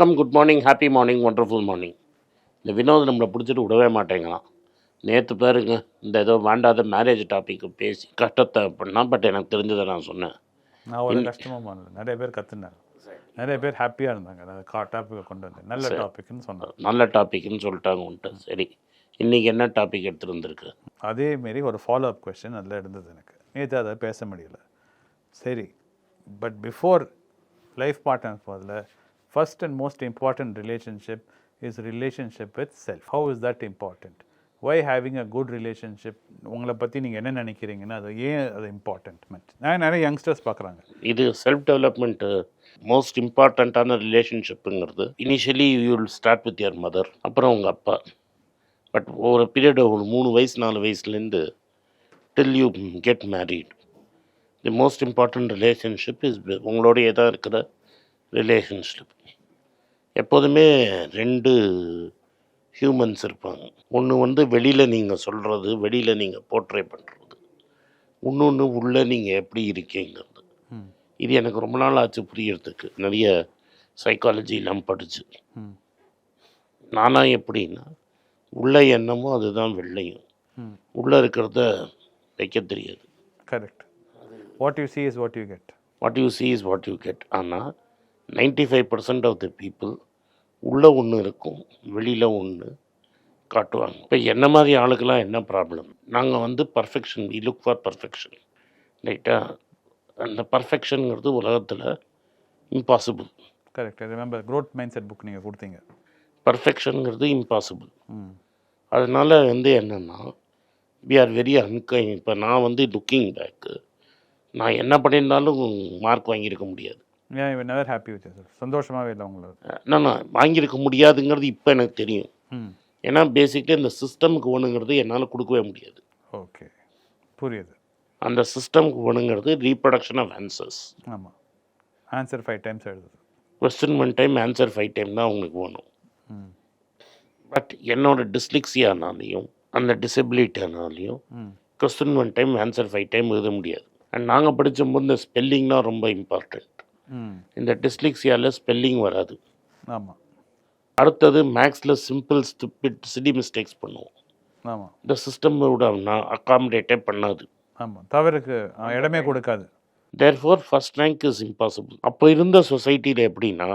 வணக்கம், good morning, happy morning, wonderful morning. இந்த வினோத் நம்மளை பிடிச்சிட்டு விடவே மாட்டேங்கிறான். நேற்று பாருங்க, இந்த ஏதோ வேண்டாத மேரேஜ் டாப்பிக்கு பேசி கஷ்டத்தை பண்ணால், பட் எனக்கு தெரிஞ்சதை நான் சொன்னேன். நான் ஒரு கஷ்டமாக பண்ணல, நிறைய பேர் கற்றுனாங்க, நிறைய பேர் ஹாப்பியாக இருந்தாங்க. அதை டாப்பிக்கை கொண்டு வந்து நல்ல டாபிக்னு சொன்னாங்க. நல்ல டாப்பிக்னு சொல்லிட்டாங்க உன்ட்டு. சரி, இன்றைக்கி என்ன டாபிக் எடுத்துகிட்டு வந்திருக்கு? அதேமாரி ஒரு ஃபாலோ அப் கொஸ்டின் அதில் இருந்தது. எனக்கு நேற்று அதை பேச முடியல. சரி, பட் பிஃபோர் லைஃப் பார்ட்னர் போதில் first and most important relationship is relationship with self. How is that important? Why having a good relationship? உங்களை பற்றி நீங்கள் என்ன நினைக்கிறீங்கன்னா அது ஏன் அது இம்பார்ட்டன்ட்? நான் நிறைய யங்ஸ்டர்ஸ் பார்க்குறாங்க. இது செல்ஃப் டெவலப்மெண்ட்டு மோஸ்ட் இம்பார்ட்டண்ட்டான ரிலேஷன்ஷிப்புங்கிறது. Initially you will start with your mother, அப்புறம் உங்கள் அப்பா. பட் ஒரு பீரியட் ஒரு 3 வயசு 4 வயசுலேருந்து till you get married, the most important relationship is உங்களோடையே தான் இருக்கிற ரிலேஷன்ஷிப். எப்போதுமே 2 ஹியூமன்ஸ் இருப்பாங்க. ஒன்று வெளியில் நீங்கள் சொல்கிறது, வெளியில் நீங்கள் போர்ட்ரே பண்ணுறது, இன்னொன்று உள்ளே நீங்கள் எப்படி இருக்கீங்கிறது. இது எனக்கு ரொம்ப நாள் ஆச்சு புரியறதுக்கு. நிறைய சைக்காலஜிலாம் படிச்சு. நானாக எப்படின்னா, உள்ள எண்ணமோ அதுதான் வெள்ளையும், உள்ளே இருக்கிறத வைக்க தெரியாது. Correct. What you see is what you get. What you see is what you get. ஆனால் 95% ஆஃப் த பீப்புள் உள்ளே ஒன்று இருக்கும், வெளியில் ஒன்று காட்டுவாங்க. இப்போ என்ன மாதிரி ஆளுக்கெல்லாம் என்ன ப்ராப்ளம்? நாங்கள் perfection, we look for perfection, ரைட்டாக. அந்த பர்ஃபெக்ஷனுங்கிறது உலகத்தில் impossible. Correct. Remember growth mind set book நீங்கள் கொடுத்தீங்க. பர்ஃபெக்ஷனுங்கிறது இம்பாசிபிள். அதனால் என்னென்னா, வி ஆர் வெரி அன்கைண்ட். இப்போ நான் லுக்கிங் பேக்கு, நான் என்ன பண்ணியிருந்தாலும் மார்க் வாங்கியிருக்க முடியாது. ஏன் you never happy with your? சந்தோஷமாகவே இல்லை உங்களுக்கு? நான் வாங்கியிருக்க முடியாதுங்கிறது இப்போ எனக்கு தெரியும். ஏன்னா பேசிக்கலி இந்த சிஸ்டமுக்கு ஒன்றுங்கிறது என்னால் கொடுக்கவே முடியாது. ஓகே, புரியுது. அந்த சிஸ்டமுக்கு ஒன்றுங்கிறது ரீப்ரொடக்ஷன் ஆஃப் ஆன்சர்ஸ். ஆமாம், ஆன்சர் 5 டைம்ஸ் எழுதுது. கொஸ்டின் 1 டைம், ஆன்சர் 5 டைம் தான் உங்களுக்கு வேணும். பட் என்னோட டிஸ்லிக்ஸியானாலையும் அந்த டிசபிலிட்டினாலையும் கொஸ்டின் 1 டைம், ஆன்சர் 5 டைம் எழுத முடியாது. அண்ட் நாங்கள் படிக்கும்போது இந்த ஸ்பெல்லிங்லாம் ரொம்ப இம்பார்ட்டண்ட். இந்த டிஸ்லிக்ஸியாவில் ஸ்பெல்லிங் வராது. ஆமாம். அடுத்தது மேக்ஸில் சிம்பிள் ஸ்டூபிட் சிலி மிஸ்டேக்ஸ் பண்ணுவோம். ஆமாம். இந்த சிஸ்டமோட நான் அக்காமடேட்டே பண்ணாது. ஆமாம், தவறுக்கு இடமே கொடுக்காது. Therefore first rank is impossible. அப்போ இருந்த சொசைட்டியில் எப்படின்னா,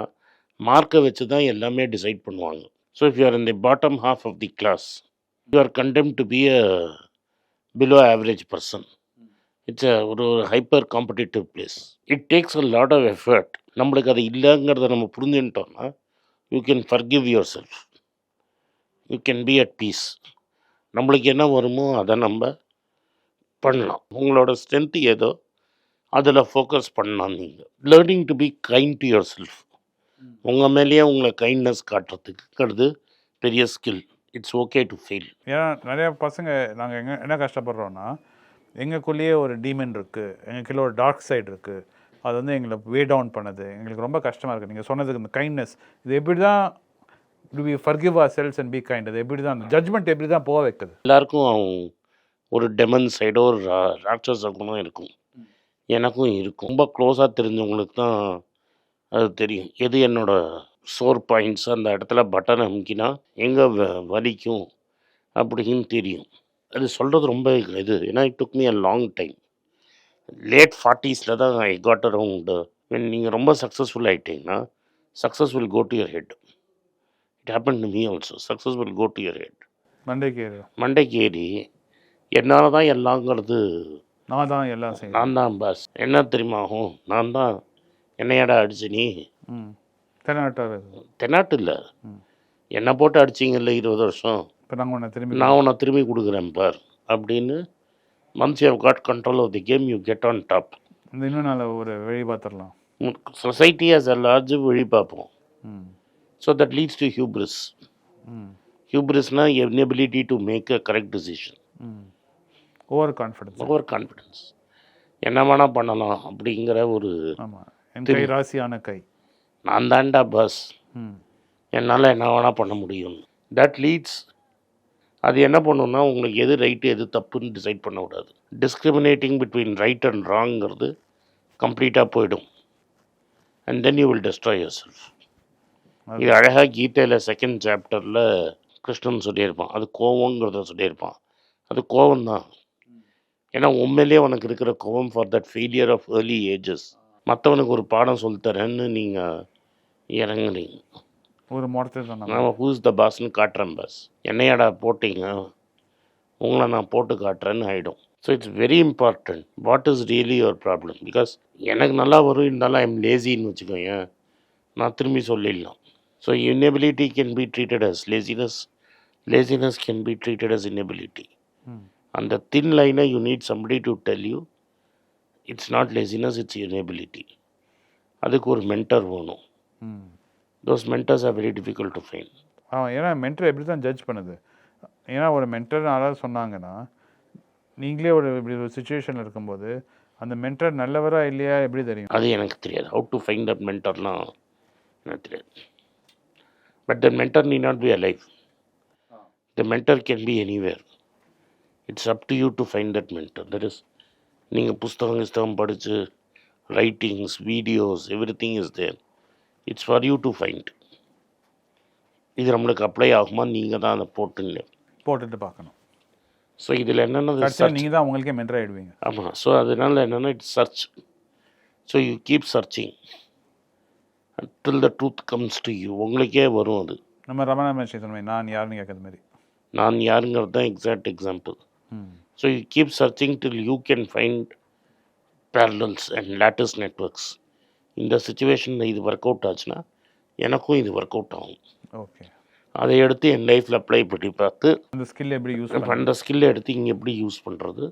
மார்க்கை வச்சு தான் எல்லாமே டிசைட் பண்ணுவாங்க. So if you are in the bottom half of the class, you are condemn to be a below average person. It's ஒரு hyper competitive place. It takes a lot of effort. நம்மளுக்கு அது இல்லைங்கிறத நம்ம புரிஞ்சுட்டோம்னா, you can forgive yourself, you can be at peace. நம்மளுக்கு என்ன வருமோ அதை நம்ம பண்ணலாம். உங்களோட ஸ்ட்ரென்த்து ஏதோ அதில் ஃபோக்கஸ் பண்ணலாம். நீங்கள் learning to be kind to your self. உங்கள் மேலேயே உங்களை கைண்ட்னஸ் காட்டுறதுக்குங்கிறது பெரிய skill. It's okay to fail. ஏன்னா நிறையா பசங்க நாங்கள் என்ன கஷ்டப்படுறோன்னா, எங்களுக்குள்ளேயே ஒரு டீமன் இருக்குது, எங்களுக்குள்ளே ஒரு டார்க் சைடு இருக்குது. அது எங்களை வே டவுன் பண்ணுது. எங்களுக்கு ரொம்ப கஷ்டமாக இருக்குது. நீங்கள் சொன்னதுக்கு இந்த கைண்ட்னஸ், இது எப்படி தான் to be forgive ourselves and be kind, அது எப்படி தான் அந்த ஜட்ஜ்மெண்ட் எப்படி தான் போக வைக்குது? எல்லாருக்கும் ஒரு டெமன் சைடோ ஒரு ராட்சச குணம் இருக்கும். எனக்கும் இருக்கும். ரொம்ப க்ளோஸாக தெரிஞ்சவங்களுக்கு தான் அது தெரியும். எது என்னோடய சோர் பாயிண்ட்ஸ், அந்த இடத்துல பட்டன் அமுக்கினா எங்கே வலிக்கும் அப்படின்னு தெரியும். அது சொல்கிறது ரொம்ப இது. ஏன்னா it took me a long time. Late 40s தான் ஐ காட் அரவுண்ட். நீங்கள் ரொம்ப சக்ஸஸ்ஃபுல் ஆகிட்டீங்கன்னா, success will go to your head. It happen to me also. Success will go to your head. மண்டைக்கு ஏறி என்னால் தான் எல்லாங்கிறது, நான் தான் எல்லாம் செய்யணும், நான் தான் பாஸ். என்ன தெரியுமா ஆகும்? நான் தான் என்னையாடா அடிச்சு நீ தென்னாட்டு இல்லை, என்னை போட்டு அடிச்சிங்கல்ல 20 வருஷம், இப்போ நான் உன்னை திரும்பி கொடுக்குறேன் பார் அப்படின்னு. Once you have got control of the game, you get on top. இன்னும் நல்ல ஒரு வழி பார்த்துடலாம். சொசைட்டி ஆஸ் அ லார்ஜ் வழி பார்ப்போம். So that leads to hubris. ஹியூப்ரிஸ்னால் inability to make a correct decision. Overconfidence. என்ன வேணால் பண்ணலாம் அப்படிங்கிற ஒரு ராசியான கை. நான் தான்டா பாஸ், என்னால் என்ன வேணால் பண்ண முடியும். தட் லீட்ஸ், அது என்ன பண்ணுன்னா, உங்களுக்கு எது ரைட்டு எது தப்புன்னு டிசைட் பண்ண விடாது. டிஸ்கிரிமினேட்டிங் பிட்வீன் ரைட் அண்ட் ராங்கிறது கம்ப்ளீட்டாக போயிடும். And then you will destroy your self. இது அழகாக கீதையில் செகண்ட் சாப்டரில் கிருஷ்ணன் சொல்லியிருப்பான். அது கோவங்கிறத சொல்லியிருப்பான். அது கோவம்தான். ஏன்னா உண்மையிலே உனக்கு இருக்கிற கோவம் for that failure of early ages. மற்றவனுக்கு ஒரு பாடம் சொல்லித்தரேன்னு நீங்கள் இறங்குறீங்க. ஒரு மொடத்தில் தான் நான் ஹூஸ் த பாஸ்ன்னு காட்டுறேன் பாஸ். என்னையாடா போட்டிங்க, உங்களை நான் போட்டு காட்டுறேன்னு ஆகிடும். So it's very important what is really your problem. Because எனக்கு நல்லா வரும், இருந்தாலும் ஐ எம் லேசின்னு வச்சுக்கோங்க, நான் திரும்பி சொல்லிடலாம். So inability can be treated as laziness, laziness can be treated as inability. அந்த தின் லைனை you need somebody to tell you it's not laziness, it's inability. அதுக்கு ஒரு மென்டர் வேணும். Those mentors are very difficult to find. ஏன்னா mentor எப்படி தான் judge பண்ணுது? ஏன்னா ஒரு மென்டர் யாராவது சொன்னாங்கன்னா, நீங்களே இப்படி ஒரு சுச்சுவேஷனில் இருக்கும்போது அந்த மென்டர் நல்லவரா இல்லையா எப்படி தெரியும்? அது எனக்கு தெரியாது. ஹவு டு ஃபைண்ட் தட் மென்டர்லாம் எனக்கு தெரியாது. But the mentor need not be alive. The mentor can be anywhere. It's up to you to find that mentor. That is, நீங்கள் புஸ்தகம் படித்து writings, videos, everything is there. It's for you to find. இது நம்மளுக்கு apply ஆகுமா, நீங்கள் தான் அதை போட்டுட்டு பார்க்கணும். ஸோ இதில் என்னென்னா நீங்கள் தான் உங்களுக்கே மென்டர் ஆகிடுவீங்க. ஆமாம். ஸோ அதனால் என்னென்னா it's search. So you keep searching until the truth comes to you. உங்களுக்கே வரும் அது. நம்ம ரமணா மகர்ஷி சொன்ன மாதிரி நான் யாருன்னு கேட்குற மாதிரி. நான் யாருங்கிறது தான் exact example. So you keep searching till you can find parallels and lattice networks. இந்த சுச்சுவேஷனில் இது ஒர்க் அவுட் ஆச்சுன்னா எனக்கும் இது ஒர்க் அவுட் ஆகும். ஓகே. அதை எடுத்து என் லைஃப்பில் அப்ளை பண்ணி பார்த்து அந்த ஸ்கில் எப்படி யூஸ் அந்த ஸ்கில்லை எடுத்து இங்கே எப்படி யூஸ் பண்ணுறது,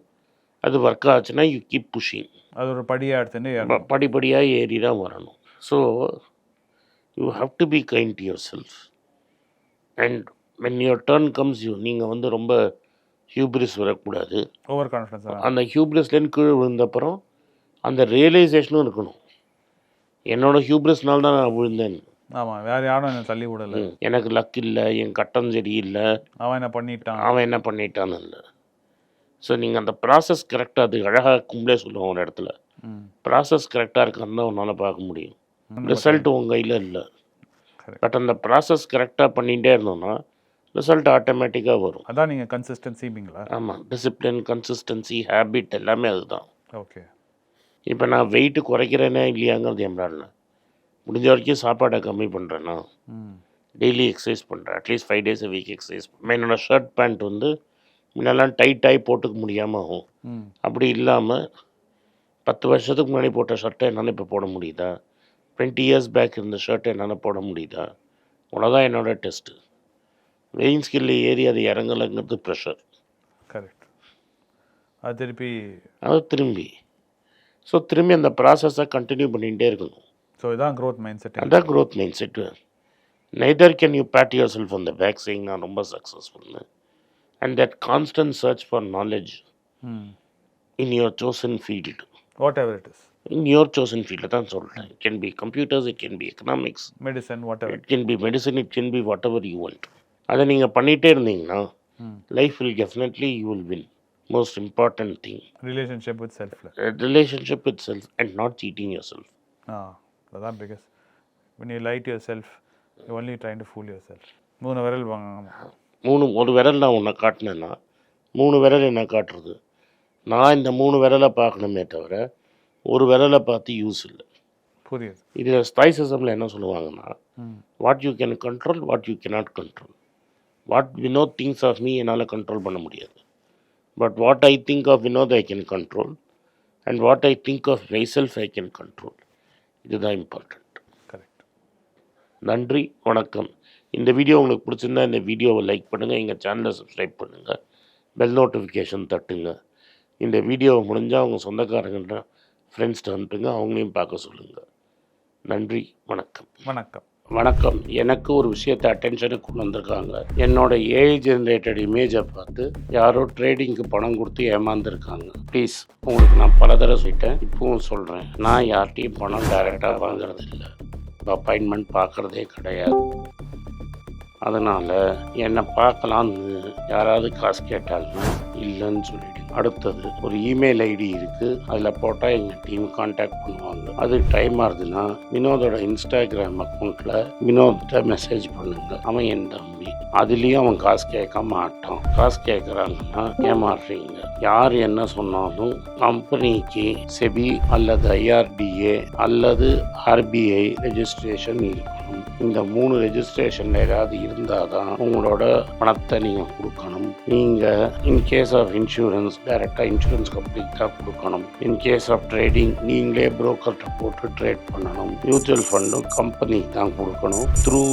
அது ஒர்க் ஆச்சுன்னா யூ கீப் புஷிங். அது ஒரு படியாக எடுத்துட்டு படிப்படியாக ஏறி தான் வரணும். So you have to be kind to your self. And when your turn comes நீங்கள் ரொம்ப ஹியூப்ரிஸ் வரக்கூடாது. Over confidence. அந்த ஹியூப்ரிஸ்லேருந்து கீழே விழுந்தப்புறம் அந்த ரியலைசேஷனும் இருக்கணும். என்னோட ஹியூப்ரிஸ்னால தான் நான் விழுந்தேன். ஆமாம், வேறு யாரும் என்னை தள்ளி விடலை, எனக்கு லக் இல்லை, என் கட்டம் சரியில்லை, அவன் என்ன பண்ணிட்டான்னு இல்லை. ஸோ நீங்கள் அந்த ப்ராசஸ் கரெக்டாக, அது அழகாக கும்பலே சொல்லுவோம் ஒரு இடத்துல, ப்ராசஸ் கரெக்டாக இருக்கான்னு தான் உன்னால் பார்க்க முடியும். ரிசல்ட் உங்கள் கையில் இல்லை. பட் அந்த ப்ராசஸ் கரெக்டாக பண்ணிகிட்டே இருந்தோம்னா ரிசல்ட் ஆட்டோமேட்டிக்காக வரும். அதான் நீங்கள் கன்சிஸ்டன்சிங்களா? ஆமாம், டிசிப்ளின், கன்சிஸ்டன்சி, ஹேபிட் எல்லாமே அதுதான். ஓகே. இப்போ நான் வெயிட்டு குறைக்கிறேனே இல்லையாங்கிறது எம்ராடல. முடிஞ்ச வரைக்கும் சாப்பாடை கம்மி பண்ணுறேன்னா, டெய்லி எக்ஸசைஸ் பண்ணுறேன், at least 5 days a week exercise. என்னோடய ஷர்ட் பேண்ட் முன்னெல்லாம் டைட்டாகி போட்டுக்க முடியாமல் ஆகும். அப்படி இல்லாமல் 10 வருஷத்துக்கு முன்னாடி போட்ட ஷர்ட்டை என்னால் இப்போ போட முடியுதா, 20 years பேக் இருந்த ஷர்ட்டை என்னால் போட முடியுதா, அவ்வளோதான் என்னோடய டெஸ்ட்டு. வெயின் ஸ்கில்ல ஏறி அது இறங்கலைங்கிறது ப்ரெஷர். கரெக்ட். அது திரும்பி ஸோ திரும்பி அந்த ப்ராசஸை கண்டினியூ பண்ணிகிட்டே இருக்கணும். ஸோ இதான் க்ரோத் மைண்ட் செட். அதான் growth mindset. Neither can you pat yourself on the back saying நான் ரொம்ப சக்ஸஸ்ஃபுல்னு. And that constant search for knowledge in your chosen field. Whatever it is. In your chosen field தான் சொல்கிறேன். It can be computers, it can be economics, medicine, whatever. It can be medicine, it can be whatever you want. அதை நீங்கள் பண்ணிகிட்டே இருந்தீங்கன்னா life will definitely you will win. Most important thing, relationship with self. Relationship with self and not cheating yourself. That's because when you lie to yourself, you're only trying to fool yourself. 3 விரல் ஒரு விரல் நான் உன்னை காட்டினேன்னா 3 விரல் என்ன காட்டுறது? நான் இந்த 3 விரலை பார்க்கணுமே தவிர ஒரு விரலை பார்த்து யூஸ் இல்லை. புரியுது. இதில் ஸ்பைசிசமில் என்ன சொல்லுவாங்கன்னா, what you can control, what you cannot control. What வினோத் திங்ஸ் ஆஃப் மீ என்னால் கண்ட்ரோல் பண்ண முடியாது. But what I think of Vinod I can control, and what I think of myself I can control. இதுதான் important. Correct. நன்றி, வணக்கம். இந்த video உங்களுக்கு பிடிச்சிருந்தா இந்த வீடியோவை லைக் பண்ணுங்கள், எங்கள் சேனலை சப்ஸ்கிரைப் பண்ணுங்கள், பெல் நோட்டிஃபிகேஷன் தட்டுங்க. இந்த வீடியோவை முடிஞ்சால் அவங்க சொந்தக்காரங்கள்ட்ட ஃப்ரெண்ட்ஸ்ட்டு அனுப்புங்க, அவங்களையும் பார்க்க சொல்லுங்கள். நன்றி, வணக்கம். வணக்கம். வணக்கம். எனக்கு ஒரு விஷயத்தை அட்டென்ஷனுக்கு கொண்டு வந்திருக்காங்க. என்னோட ஏஐ ஜென்ரேட்டட் இமேஜை பார்த்து யாரோ ட்ரேடிங்க்கு பணம் கொடுத்து ஏமாந்துருக்காங்க. ப்ளீஸ், உங்களுக்கு நான் பல தடவை சொல்லிட்டேன், இப்பவும் சொல்கிறேன், நான் யார்கிட்டையும் பணம் டைரெக்டாக வாங்குறது இல்லை, அப்பாயின்மெண்ட் பார்க்குறதே கிடையாது. அதனால் என்னை பார்க்கலான்னு யாராவது காசு கேட்டாங்கன்னா இல்லைன்னு சொல்லிவிடுங்க. அடுத்தது ஒரு இமெயில் ஐடி இருக்குது, அதில் போட்டால் எங்கள் டீம் கான்டாக்ட் பண்ணுவாங்க. அது டைம் ஆகுதுன்னா வினோதோட இன்ஸ்டாகிராம் அக்கௌண்ட்டில் வினோத்திட்ட மெசேஜ் பண்ணுங்க. அவன் என் தம்பி, அதுலேயும் அவன் காசு கேட்க மாட்டான். காசு கேட்குறாங்கன்னா ஏமாறுறீங்க. யார் என்ன சொன்னாலும் கம்பெனிக்கு செபி அல்லது ஐஆர்டிஏ அல்லது ஆர்பிஐ ரெஜிஸ்ட்ரேஷன் இருக்கணும். இந்த 3 ரெஜிஸ்ட்ரேஷன் ஏதாவது இருந்தால் தான் உங்களோட பணத்தை நீங்கள் கொடுக்கணும். நீங்கள் இன்கேஸ் ஆஃப் இன்சூரன்ஸ் டைரெக்டாக இன்சூரன்ஸ் கம்பெனிக்கு தான் கொடுக்கணும். இன்கேஸ் ஆஃப் ட்ரேடிங் நீங்களே புரோக்கர்கிட்ட போட்டு ட்ரேட் பண்ணணும். மியூச்சுவல் ஃபண்டும் கம்பெனிக்கு தான் கொடுக்கணும். த்ரூ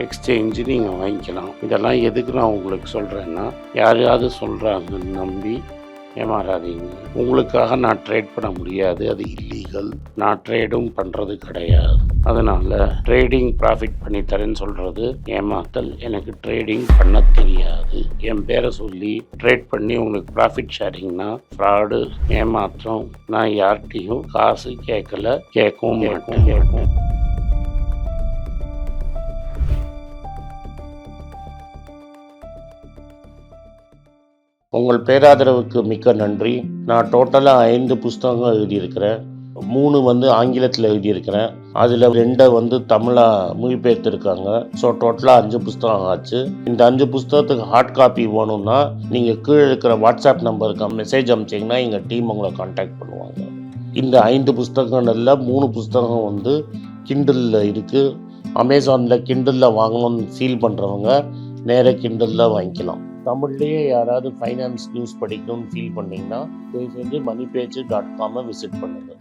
எக்ஸ்சேஞ்சு நீங்கள் வாங்கிக்கலாம். இதெல்லாம் எதுக்கு நான் உங்களுக்கு சொல்கிறேன்னா, யாரையாவது சொல்கிறாங்கன்னு நம்பி ஏமாறாதீங்க. உங்களுக்காக நான் ட்ரேட் பண்ண முடியாது, அது இல்லீகல். நான் ட்ரேடும் பண்ணுறது கிடையாது. அதனால் ட்ரேடிங் ப்ராஃபிட் பண்ணி தரேன்னு சொல்கிறது ஏமாத்தல். எனக்கு ட்ரேடிங் பண்ண தெரியாது. என் பேரை சொல்லி ட்ரேட் பண்ணி உங்களுக்கு ப்ராஃபிட் ஷேரிங்னா ஃப்ராடு, ஏமாற்றம். நான் யார்கிட்டையும் காசு கேட்கல, கேட்கவும் மாட்டேன். உங்கள் பேராதரவுக்கு மிக்க நன்றி. நான் டோட்டலாக 5 புஸ்தகங்கள் எழுதியிருக்கிறேன். 3 ஆங்கிலத்தில் எழுதியிருக்கிறேன். அதில் 2 தமிழாக மொழிபெயர்த்துருக்காங்க. ஸோ டோட்டலாக 5 புஸ்தகம் ஆச்சு. இந்த 5 புஸ்தகத்துக்கு ஹார்ட் காப்பி வேணும்னா நீங்கள் கீழே இருக்கிற வாட்ஸ்அப் நம்பருக்கு மெசேஜ் அனுப்பிச்சிங்கன்னா எங்கள் டீம் உங்களை கான்டாக்ட் பண்ணுவாங்க. இந்த 5 புஸ்தகங்களில் 3 புஸ்தகம் கிண்டலில் இருக்குது. அமேசானில் கிண்டலில் வாங்கணும்னு ஃபீல் பண்ணுறவங்க நேராக கிண்டலில் வாங்கிக்கலாம். தமிழ்லேயே யாராவது ஃபைனான்ஸ் நியூஸ் படிக்கணும்னு ஃபீல் பண்ணிங்கன்னா தயவுசெஞ்சு moneypage.com விசிட் பண்ணுங்கள்.